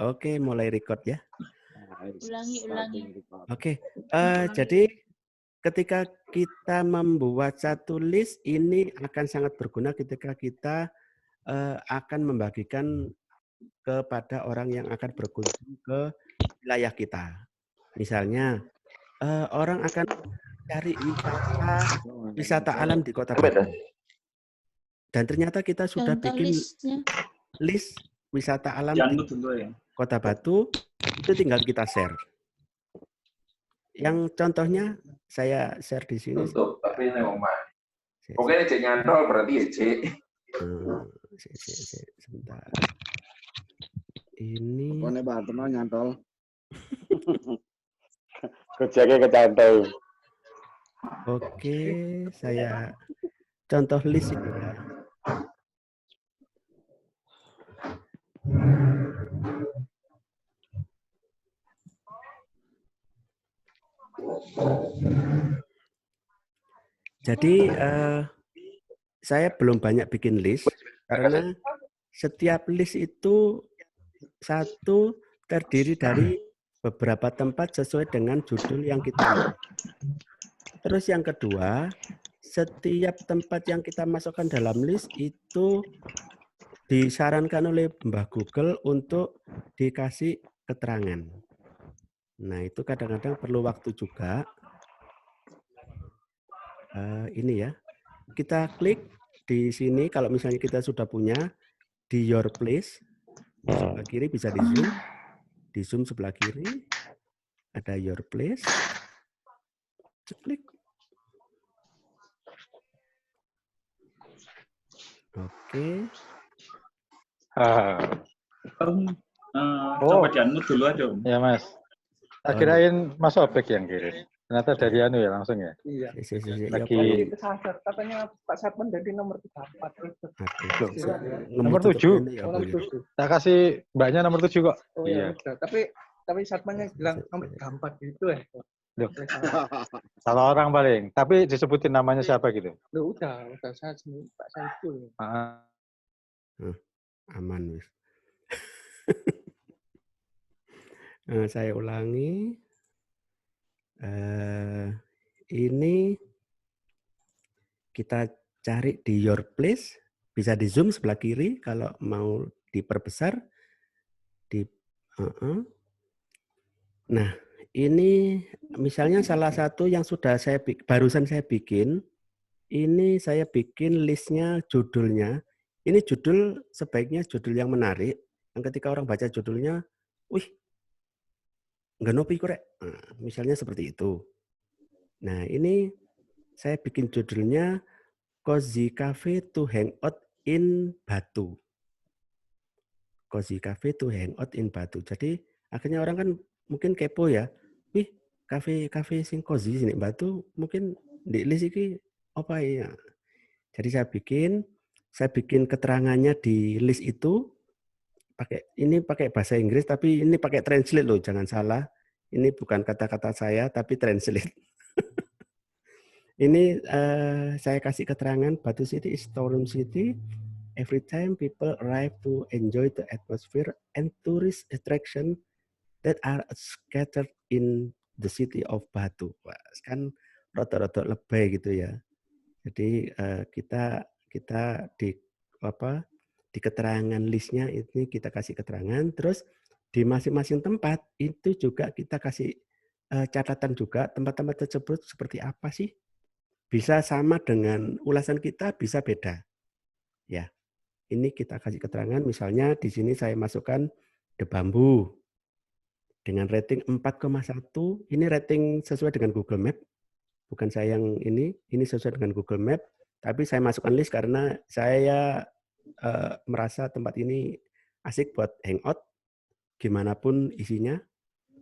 Oke, mulai record ya. Ulangi. Oke, jadi ketika kita membuat satu list ini akan sangat berguna ketika kita akan membagikan kepada orang yang akan berkunjung ke wilayah kita. Misalnya, orang akan cari wisata alam di Kota Batu. Dan ternyata kita sudah Contoh bikin listnya. list wisata alam di Kota Batu, itu tinggal kita share. Yang contohnya saya share di sini. Tutup, tapi ini mau main. Pokoknya cek nyantol berarti ya cek. Sebentar. Ini. Pokoknya Batu mau nyantol. Kerjanya kecantol. Oke, saya contoh list ini ya. Jadi saya belum banyak bikin list karena setiap list itu satu terdiri dari beberapa tempat sesuai dengan judul yang kita masuk. Terus yang kedua, setiap tempat yang kita masukkan dalam list itu disarankan oleh Mbah Google untuk dikasih keterangan. Nah, itu kadang-kadang perlu waktu juga. Ini ya, kita klik di sini kalau misalnya kita sudah punya di Your Place, sebelah kiri bisa di zoom sebelah kiri, ada Your Place, klik. Oke. Coba di-unmute dulu aja, Om. Ya, Mas. Tak kirain Mas Obek yang kirim. Ternyata dari anu ya langsung ya. Iya. Lagi Katanya Pak Satman dari nomor 34. nomor 7. Tak kasih mbaknya nomor 7 kok. Oh iya. Tapi Satmannya bilang nomor 34 gitu ya. Loh. Salah orang paling. Tapi disebutin namanya siapa gitu. Loh, udah saya sendiri Pak Saiful. Aman wis. Saya ulangi. Ini kita cari di Your Place, bisa di zoom sebelah kiri kalau mau diperbesar. Nah, ini misalnya salah satu yang barusan saya bikin, ini saya bikin listnya judulnya. Ini judul sebaiknya judul yang menarik. Yang ketika orang baca judulnya, wih, nggak nopi korek. Nah, misalnya seperti itu. Nah, ini saya bikin judulnya Cozy Cafe to Hangout in Batu. Cozy Cafe to Hangout in Batu. Jadi akhirnya orang kan mungkin kepo ya. Wih, kafe sing cozy sini Batu mungkin di list iki apa ya? Jadi saya bikin keterangannya di list itu pakai bahasa Inggris tapi ini pakai translate loh, jangan salah. Ini bukan kata-kata saya tapi translate. Ini saya kasih keterangan Batu City is tourism city. Every time people arrive to enjoy the atmosphere and tourist attraction that are scattered in the city of Batu. Wah, kan rada-rada lebay gitu ya. Jadi kita di keterangan listnya ini kita kasih keterangan, terus di masing-masing tempat itu juga kita kasih catatan juga tempat-tempat tersebut seperti apa sih? Bisa sama dengan ulasan kita, bisa beda. Ya, ini kita kasih keterangan. Misalnya di sini saya masukkan The Bamboo dengan rating 4,1. Ini rating sesuai dengan Google Map. Bukan saya yang ini sesuai dengan Google Map. Tapi saya masukkan list karena saya merasa tempat ini asik buat hangout, gimana pun isinya.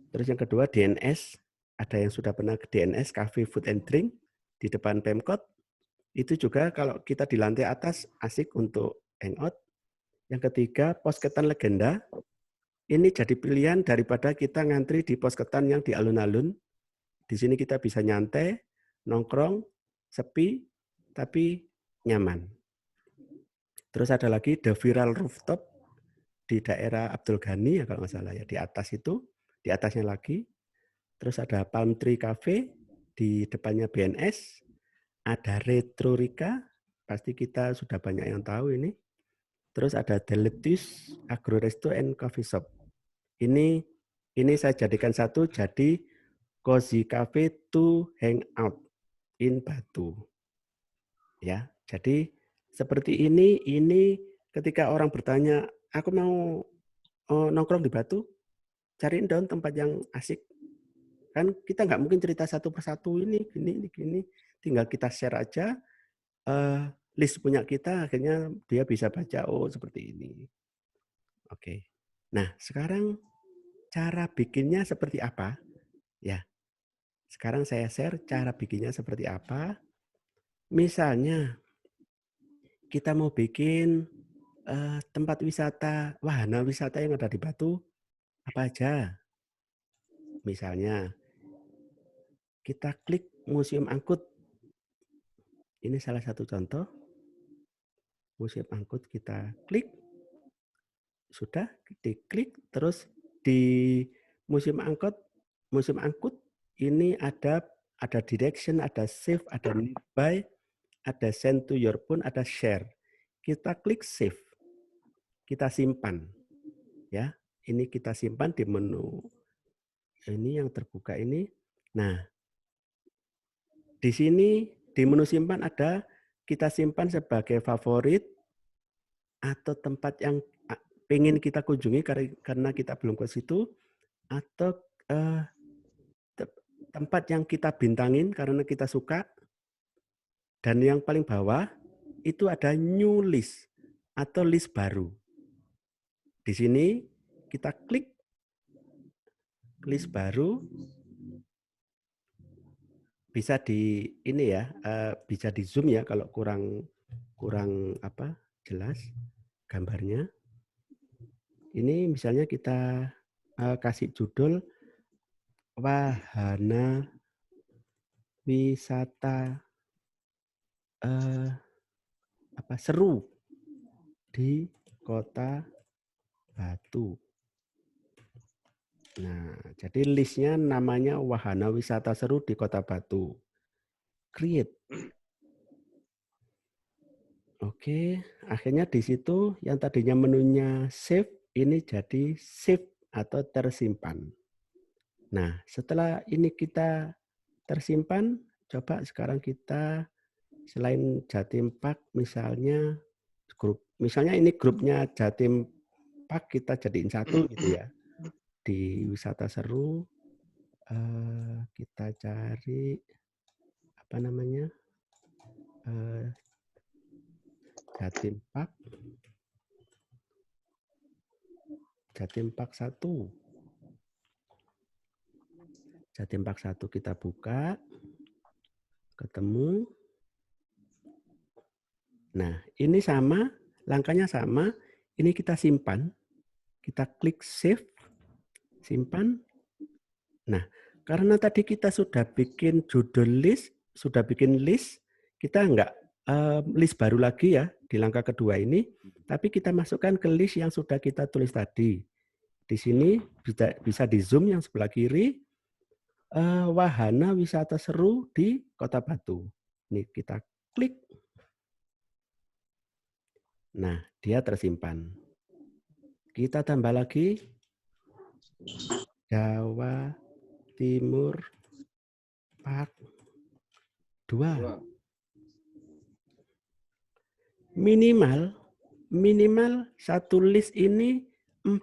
Terus yang kedua DNS, ada yang sudah pernah ke DNS, Cafe Food and Drink, di depan Pemkot, itu juga kalau kita di lantai atas asik untuk hangout. Yang ketiga, posketan legenda. Ini jadi pilihan daripada kita ngantri di posketan yang di alun-alun. Di sini kita bisa nyantai, nongkrong, sepi, tapi nyaman. Terus ada lagi The Viral Rooftop. di daerah Abdul Ghani ya kalau nggak salah ya, di atas itu, di atasnya lagi. Terus ada Palm Tree Cafe, di depannya BNS, ada Retro Rika, pasti kita sudah banyak yang tahu ini. Terus ada Delicious Agro Resto and Coffee Shop. Ini saya jadikan satu jadi Cozy Cafe to hang out in Batu. Ya, jadi seperti ini ketika orang bertanya, aku mau nongkrong di Batu, cariin dong tempat yang asik. Kan kita nggak mungkin cerita satu persatu ini, gini. Tinggal kita share aja list punya kita, akhirnya dia bisa baca, oh seperti ini. Oke. Nah, sekarang cara bikinnya seperti apa? Ya, sekarang saya share cara bikinnya seperti apa. Misalnya, kita mau bikin tempat wisata, wahana wisata yang ada di Batu, apa aja? Misalnya, kita klik Museum Angkut. Ini salah satu contoh. Museum Angkut kita klik. Sudah, diklik. Terus di Museum Angkut ini ada direction, ada save, ada nearby, ada send to your phone, ada share. Kita klik save. Kita simpan. Ya, ini kita simpan di menu ini yang terbuka ini. Nah, di sini di menu simpan ada kita simpan sebagai favorit atau tempat yang pengen kita kunjungi karena kita belum ke situ, atau tempat yang kita bintangin karena kita suka. Dan yang paling bawah itu ada new list atau list baru. Di sini kita klik list baru, bisa di ini ya, bisa di zoom ya kalau kurang apa jelas gambarnya. Ini misalnya kita kasih judul wahana wisata seru di Kota Batu. Nah, jadi listnya namanya wahana wisata seru di Kota Batu. Create. Oke, akhirnya di situ yang tadinya menunya save, ini jadi save atau tersimpan. Nah, setelah ini kita tersimpan, coba sekarang kita selain Jatim Park misalnya misalnya ini grupnya Jatim Park kita jadiin satu gitu ya. Di wisata seru kita cari apa namanya Jatim Park 1. Jatim Park 1 kita buka, ketemu. Nah, ini sama, langkahnya sama. Ini kita simpan, kita klik save, simpan. Nah, karena tadi kita sudah bikin judul list, sudah bikin list, kita enggak list baru lagi ya di langkah kedua ini, tapi kita masukkan ke list yang sudah kita tulis tadi. Di sini bisa di zoom yang sebelah kiri, wahana wisata seru di Kota Batu. Ini kita klik. Nah, dia tersimpan. Kita tambah lagi Jawa Timur Park 2. Minimal satu list ini 4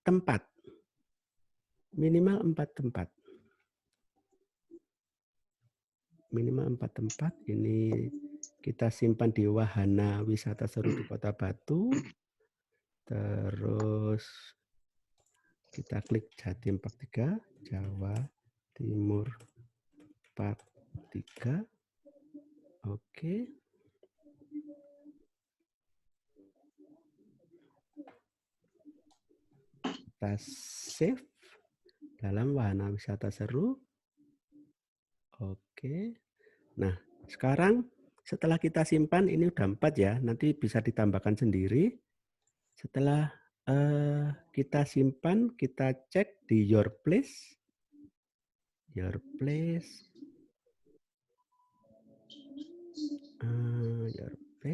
tempat. Minimal 4 tempat. Minimal 4 tempat. Ini kita simpan di wahana wisata seru di Kota Batu. Terus kita klik Jatim Park 3, Jawa Timur Park 3. Oke. Kita save dalam wahana wisata seru. Oke. Nah, sekarang setelah kita simpan, ini udah 4 ya, nanti bisa ditambahkan sendiri. Setelah kita simpan, kita cek di your place,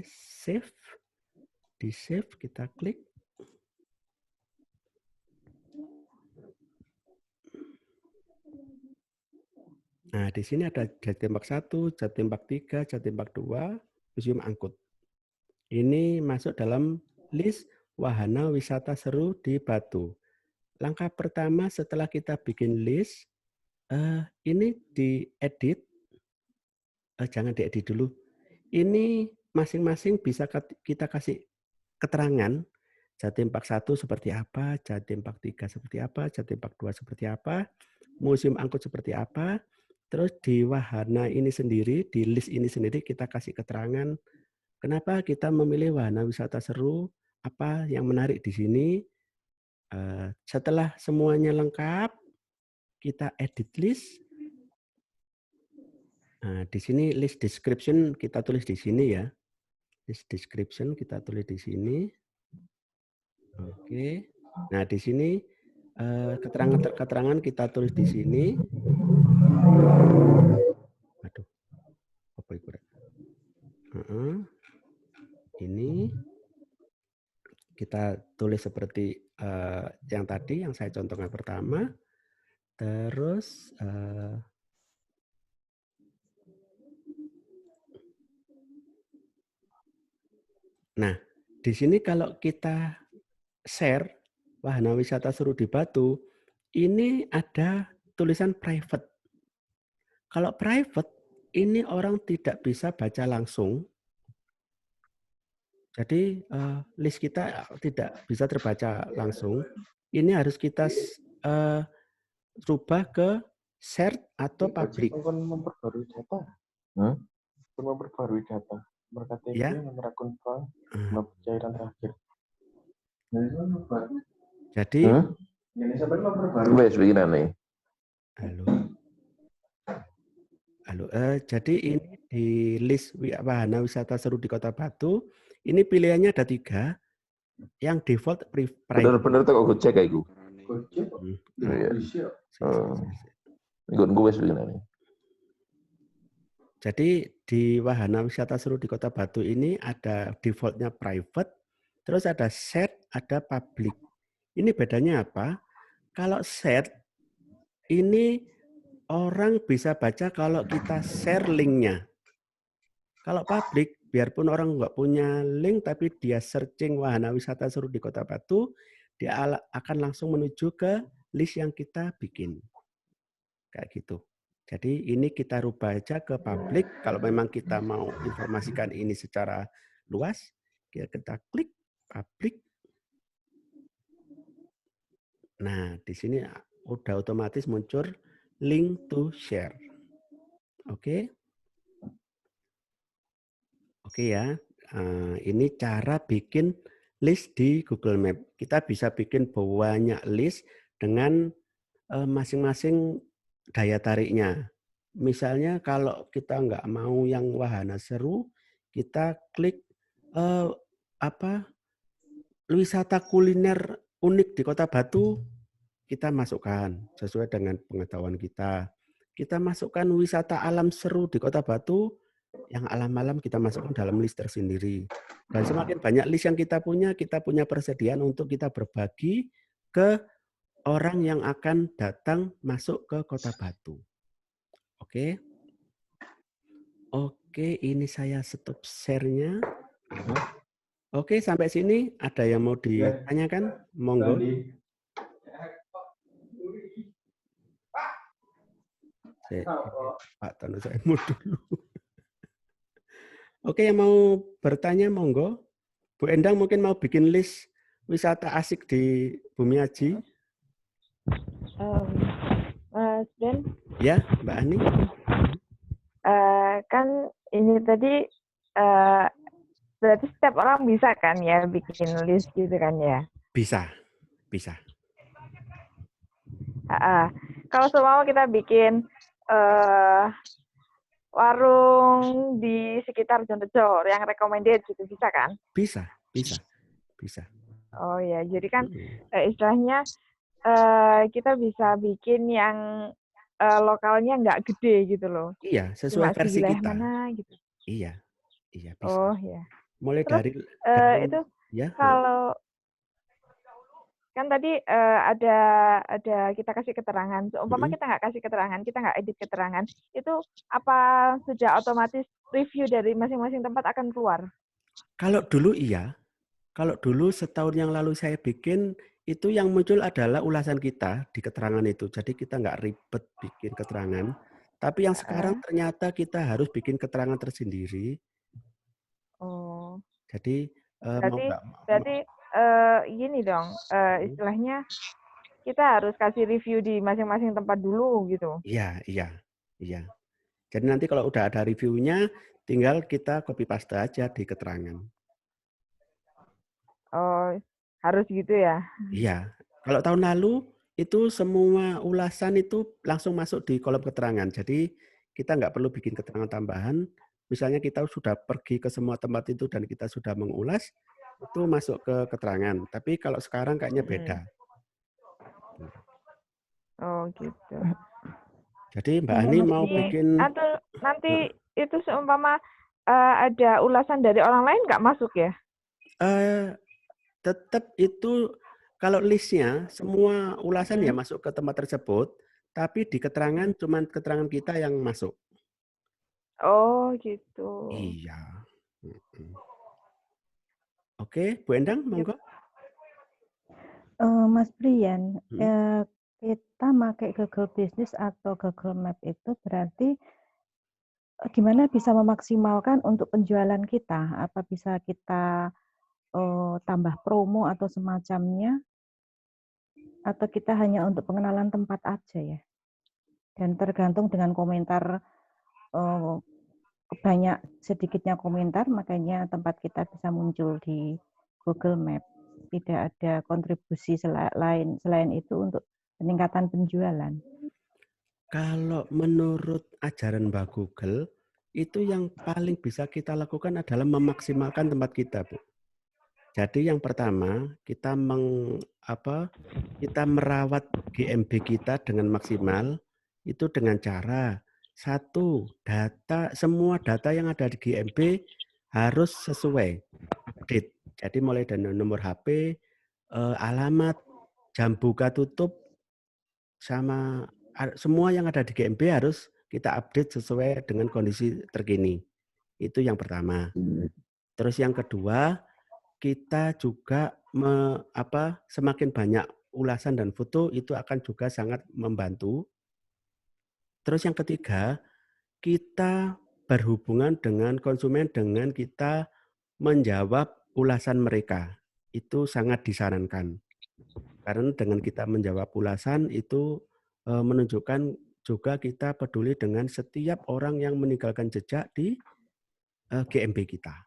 save, di save kita klik. Nah, di sini ada Jatembak 1, Jatembak 3, Jatembak 2, Museum Angkut. Ini masuk dalam list wahana wisata seru di Batu. Langkah pertama setelah kita bikin list, ini diedit. Jangan diedit dulu. Ini masing-masing bisa kita kasih keterangan. Jatembak 1 seperti apa, Jatembak 3 seperti apa, Jatembak 2 seperti apa, Museum Angkut seperti apa. Terus di wahana ini sendiri, di list ini sendiri kita kasih keterangan kenapa kita memilih wahana wisata seru, apa yang menarik di sini. Setelah semuanya lengkap, kita edit list. Nah, di sini list description kita tulis di sini ya. List description kita tulis di sini. Oke. Nah, di sini keterangan kita tulis di sini. Aduh, apa itu? Ini kita tulis seperti yang tadi, yang saya contohkan pertama. Terus nah, di sini kalau kita share wahana wisata seru di Batu, ini ada tulisan private. Kalau private, ini orang tidak bisa baca langsung. Jadi list kita tidak bisa terbaca langsung. Ini harus kita rubah ke share atau public. Memperbarui data. Memperbarui data. Nomor KTP, Ya. nomor akun bank, nomor cairan terakhir. Jadi, Wes begini nih. Halo. Jadi ini di list wahana wisata seru di Kota Batu, ini pilihannya ada 3. Yang default private. Bener-bener tuh kok cek kayak gue. Gue wes begini nih. Jadi di wahana wisata seru di Kota Batu ini ada defaultnya private, terus ada shared, ada public. Ini bedanya apa? Kalau shared, ini orang bisa baca kalau kita share linknya. Kalau public, biarpun orang nggak punya link, tapi dia searching wahana wisata seru di Kota Batu, dia akan langsung menuju ke list yang kita bikin. Kayak gitu. Jadi ini kita rubah aja ke public. Kalau memang kita mau informasikan ini secara luas, kita klik public. Nah, di sini udah otomatis muncul link to share. Oke. Oke ya. Ini cara bikin list di Google Map. Kita bisa bikin banyak list dengan masing-masing daya tariknya. Misalnya kalau kita nggak mau yang wahana seru, kita klik wisata kuliner unik di Kota Batu, kita masukkan sesuai dengan pengetahuan kita. Kita masukkan wisata alam seru di Kota Batu, yang alam-alam kita masukkan dalam list tersendiri. Dan semakin banyak list yang kita punya persediaan untuk kita berbagi ke orang yang akan datang masuk ke Kota Batu. Oke. Oke, ini saya stop share-nya. Oke, sampai sini ada yang mau ditanyakan? Monggo. Pak Tono, saya mau dulu. Oke, yang mau bertanya monggo. Bu Endang mungkin mau bikin list wisata asik di Bumi Aji. Mas Ben? Ya, Mbak Ani. Kan ini tadi berarti setiap orang bisa kan ya bikin list gitu kan ya? Bisa. Kalau semua kita bikin warung di sekitar Jontejo yang recommended gitu bisa kan? Bisa. Oh ya, jadi kan Mm-mm. istilahnya kita bisa bikin yang lokalnya nggak gede gitu loh. Iya, sesuai Cuma di versi wilayah kita. mana gitu. Iya, iya bisa. Oh ya. Mulai Terus dari itu ya, kalau kan tadi ada kita kasih keterangan. Seumpama mm-mm. kita nggak kasih keterangan, kita nggak edit keterangan, itu apa sudah otomatis review dari masing-masing tempat akan keluar? Kalau dulu iya, kalau dulu setahun yang lalu saya bikin itu yang muncul adalah ulasan kita di keterangan itu. Jadi kita nggak ribet bikin keterangan. Tapi yang sekarang Heeh. ternyata kita harus bikin keterangan tersendiri. Oh, Jadi mau berarti nggak berarti gini dong, istilahnya kita harus kasih review di masing-masing tempat dulu gitu. iya, iya, iya. Jadi nanti kalau udah ada reviewnya, tinggal kita copy paste aja di keterangan. Oh, harus gitu ya. Iya. Kalau tahun lalu itu semua ulasan itu langsung masuk di kolom keterangan. Jadi kita nggak perlu bikin keterangan tambahan. Misalnya kita sudah pergi ke semua tempat itu dan kita sudah mengulas, itu masuk ke keterangan. Tapi kalau sekarang kayaknya beda. Oh, gitu. Jadi Mbak Kalau Ani Mas mau Jadi, bikin atau nanti itu seumpama ada ulasan dari orang lain nggak masuk ya? tetap itu kalau listnya semua ulasan ya Hmm. masuk ke tempat tersebut, tapi di keterangan cuman keterangan kita yang masuk. Oh, gitu. Iya. Mm-mm. Oke, Bu Endang, monggo. Mas Brian, Mm. kita pakai Google Business atau Google Map itu berarti gimana bisa memaksimalkan untuk penjualan kita? Apa bisa kita tambah promo atau semacamnya? Atau kita hanya untuk pengenalan tempat aja ya? Dan tergantung dengan komentar banyak sedikitnya komentar, makanya tempat kita bisa muncul di Google Map. Tidak ada kontribusi selain itu untuk peningkatan penjualan. Kalau menurut ajaran Mbak Google, itu yang paling bisa kita lakukan adalah memaksimalkan tempat kita, Bu. Jadi yang pertama, kita merawat GMB kita dengan maksimal itu dengan cara satu, semua data yang ada di GMB harus sesuai update. Jadi mulai dari nomor HP, alamat, jam buka tutup, sama semua yang ada di GMB harus kita update sesuai dengan kondisi terkini. Itu yang pertama. Terus yang kedua, kita juga semakin banyak ulasan dan foto itu akan juga sangat membantu. Terus yang ketiga, kita berhubungan dengan konsumen dengan kita menjawab ulasan mereka. Itu sangat disarankan. Karena dengan kita menjawab ulasan itu menunjukkan juga kita peduli dengan setiap orang yang meninggalkan jejak di GMB kita.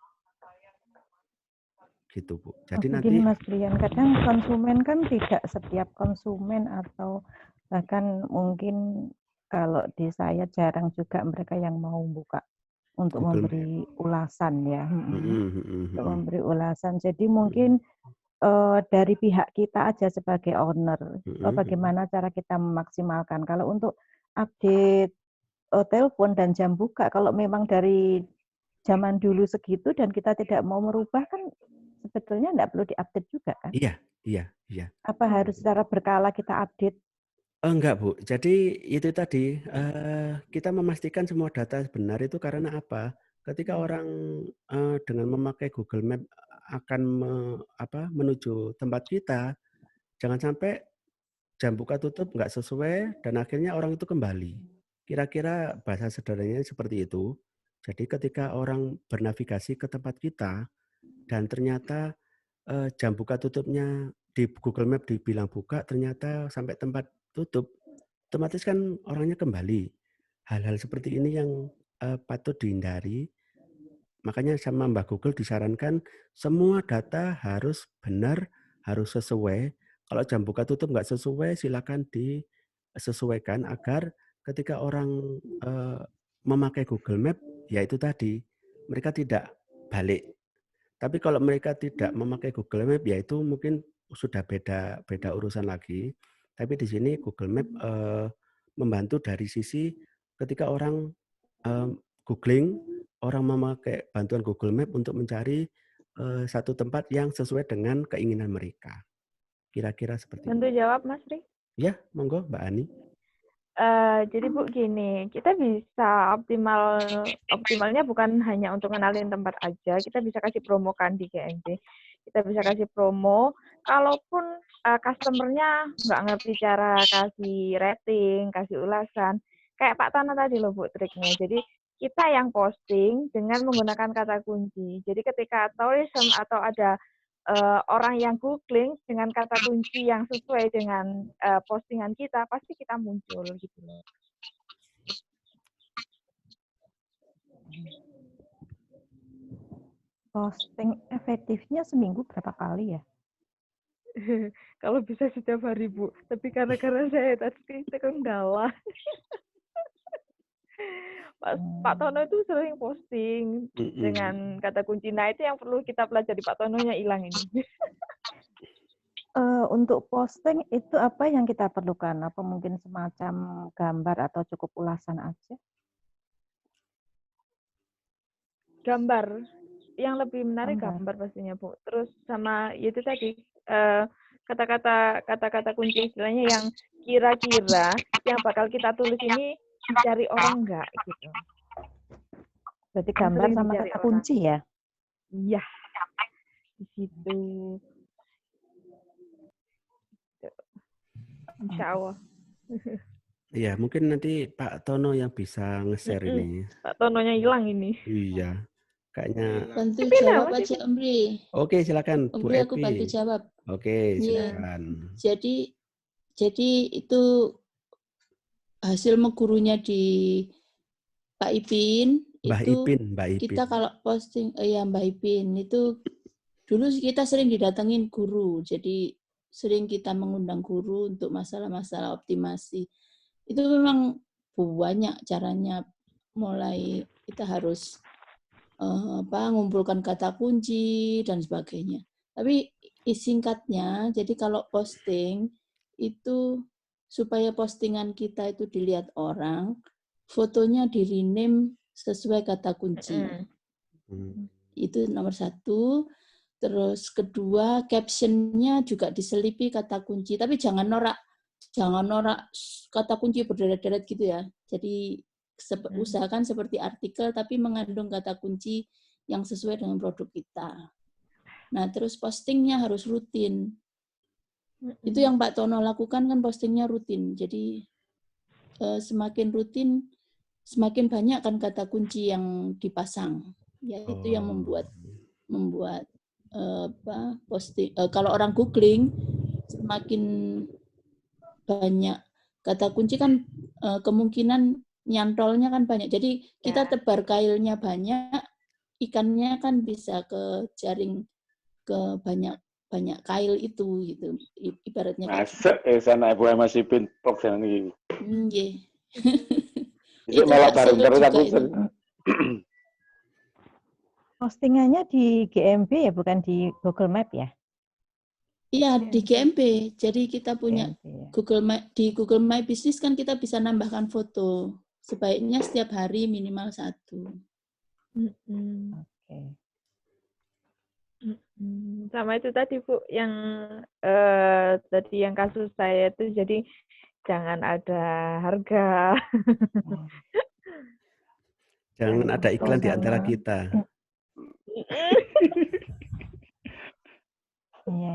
Gitu, Bu. Jadi Begini nanti Mas Brian, kadang konsumen kan tidak setiap konsumen atau bahkan mungkin kalau di saya jarang juga mereka yang mau buka untuk Google Map. memberi ulasan ya. Untuk Mm-mm. memberi ulasan. Jadi mungkin dari pihak kita aja sebagai owner, bagaimana cara kita memaksimalkan. Kalau untuk update telepon dan jam buka, kalau memang dari zaman dulu segitu dan kita tidak mau merubah kan sebetulnya tidak perlu diupdate juga kan? Iya. Apa harus secara berkala kita update? Enggak, Bu. Jadi itu tadi kita memastikan semua data benar itu karena apa? Ketika orang dengan memakai Google Map akan menuju tempat kita, jangan sampai jam buka tutup nggak sesuai dan akhirnya orang itu kembali. Kira-kira bahasa sederhananya seperti itu. Jadi ketika orang bernavigasi ke tempat kita dan ternyata jam buka tutupnya di Google Map dibilang buka, ternyata sampai tempat tutup, otomatis kan orangnya kembali. Hal-hal seperti ini yang patut dihindari. Makanya sama Mbak Google disarankan semua data harus benar, harus sesuai. Kalau jam buka tutup nggak sesuai, silakan disesuaikan agar ketika orang memakai Google Map, ya itu tadi, mereka tidak balik Tapi kalau mereka tidak memakai Google Map, ya itu mungkin sudah beda urusan lagi. Tapi di sini Google Map membantu dari sisi ketika orang googling, orang memakai bantuan Google Map untuk mencari satu tempat yang sesuai dengan keinginan mereka. Kira-kira seperti itu. Bantu jawab, Mas Ri. Ya, monggo Mbak Ani. Jadi Bu gini, kita bisa optimalnya bukan hanya untuk ngenalin tempat aja, kita bisa kasih promo kan di GMP. Kita bisa kasih promo, kalaupun customer-nya nggak ngerti cara kasih rating, kasih ulasan, kayak Pak Tana tadi loh Bu triknya. Jadi kita yang posting dengan menggunakan kata kunci. Jadi ketika tourism atau ada orang yang googling dengan kata kunci yang sesuai dengan postingan kita, pasti kita muncul gitu loh. Posting efektifnya seminggu berapa kali ya? Kalau bisa setiap hari Bu, tapi karena saya tadi terkendala. Pak Tono itu sering posting dengan kata kunci. Nah itu yang perlu kita pelajari, Pak Tononya hilang ini. Untuk posting itu apa yang kita perlukan? Apa mungkin semacam gambar atau cukup ulasan aja? Gambar. Yang lebih menarik gambar pastinya Bu. Terus sama itu tadi kata-kata kunci istilahnya yang kira-kira yang bakal kita tulis ini dicari orang enggak gitu. Berarti gambar sama kata kunci ya? Iya. Di situ. Insya Allah. Iya, mungkin nanti Pak Tono yang bisa nge-share ini. Pak Tononya hilang ini. Iya, kayaknya. Bantu jawab aja Omri. Oke, silakan Bu Omri, aku Epi. bantu jawab. Oke, silakan. Jadi itu hasil gurunya di Pak Ipin. Mbak Ipin. Kita kalau posting, Mbak Ipin itu dulu kita sering didatengin guru. Jadi sering kita mengundang guru untuk masalah-masalah optimasi. Itu memang banyak caranya. Mulai kita harus ngumpulkan kata kunci dan sebagainya. Tapi singkatnya, jadi kalau posting itu supaya postingan kita itu dilihat orang, fotonya di-rename sesuai kata kunci. Itu nomor 1. Terus kedua, captionnya juga diselipi kata kunci. Tapi jangan norak kata kunci berderet-deret gitu ya. Jadi usahakan seperti artikel tapi mengandung kata kunci yang sesuai dengan produk kita. Nah, terus postingnya harus rutin. Itu yang Pak Tono lakukan kan, postingnya rutin. Jadi semakin rutin, semakin banyak kan kata kunci yang dipasang. Ya itu yang membuat posting. Kalau orang googling, semakin banyak kata kunci kan kemungkinan nyantolnya kan banyak. Jadi kita tebar kailnya banyak, ikannya kan bisa ke jaring, ke banyak kail itu gitu. Ibaratnya masuk sana ibu masih pintok sana iki. Nggih. Itu malah bareng-bareng aku. Postingannya di GMB ya, bukan di Google Map ya? Iya, di GMB. Jadi kita punya Google Map, di Google My Business kan kita bisa nambahkan foto. Sebaiknya setiap hari minimal 1. Oke. Sama itu tadi Bu, yang tadi yang kasus saya itu, jadi jangan ada harga. Jangan ada iklan di antara kita. Iya.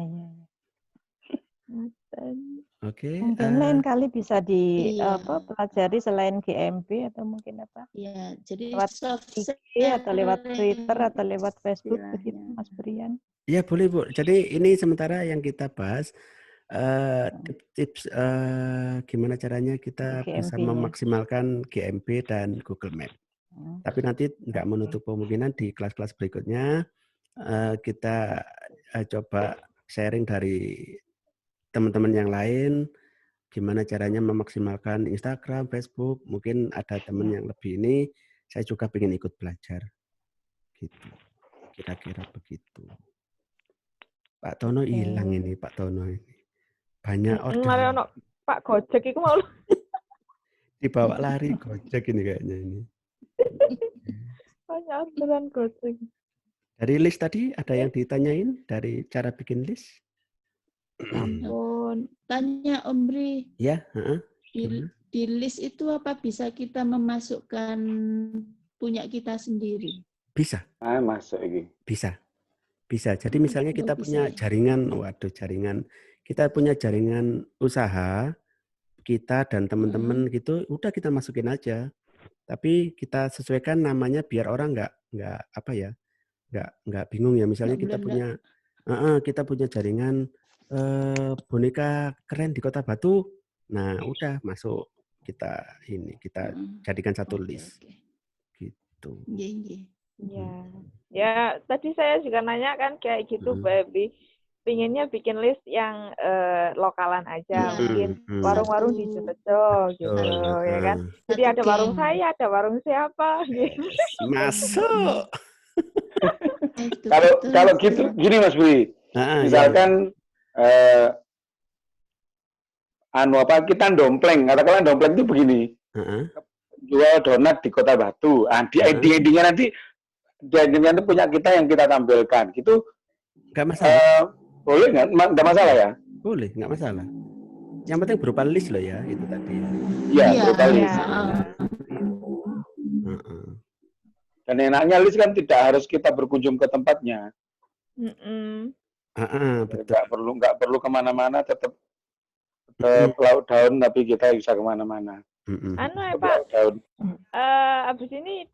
Oke. Mungkin lain kali bisa pelajari selain GMB atau mungkin apa? Iya, jadi lewat IG atau lewat Twitter atau lewat Facebook begitu, Mas Brian. Iya boleh Bu. Jadi ini sementara yang kita bahas tips gimana caranya kita bisa memaksimalkan GMB dan Google Map. Tapi nanti nggak menutup kemungkinan di kelas-kelas berikutnya kita coba sharing dari teman-teman yang lain gimana caranya memaksimalkan Instagram, Facebook. Mungkin ada teman yang lebih ini, saya juga ingin ikut belajar. Gitu. Kira-kira begitu. Pak Tono hilang ini, Pak Tono ini. Banyak Mari orderan. ono Pak Gojek iku mau Dibawa lari Gojek ini kayaknya ini. banyak orderan Gojek. Dari list tadi ada yang ditanyain dari cara bikin list? Ampun, tanya Om Bri, Ya, di list itu apa bisa kita memasukkan punya kita sendiri? bisa. Masuk ini. Bisa. Bisa. Jadi misalnya kita bisa punya ya? jaringan, kita punya jaringan usaha, kita dan teman-teman gitu, udah kita masukin aja. Tapi kita sesuaikan namanya biar orang nggak bingung ya. Misalnya kita punya jaringan boneka keren di Kota Batu. Nah, udah masuk kita jadikan satu list. Gitu. Ya, tadi saya juga nanya kan kayak gitu, Baby. Pinginnya bikin list yang lokalan aja, mungkin warung-warung di Jebejo gitu, ya kan. Jadi ada warung saya, ada warung siapa, gitu. Masuk. Kalau gitu, gini Mas Bri, misalkan kita dompleng, katakanlah dompleng itu begini, jual donat di Kota Batu, di ending-endingnya nanti itu punya kita yang kita tampilkan, gitu. Nggak masalah. Boleh nggak masalah ya? Boleh, nggak masalah. Yang penting berupa list loh ya, itu tadi. Iya, berupa list. Dan enaknya list kan tidak harus kita berkunjung ke tempatnya. Betul. Nggak perlu kemana-mana, tetap laut daun tapi kita bisa kemana-mana. Pak, abis ini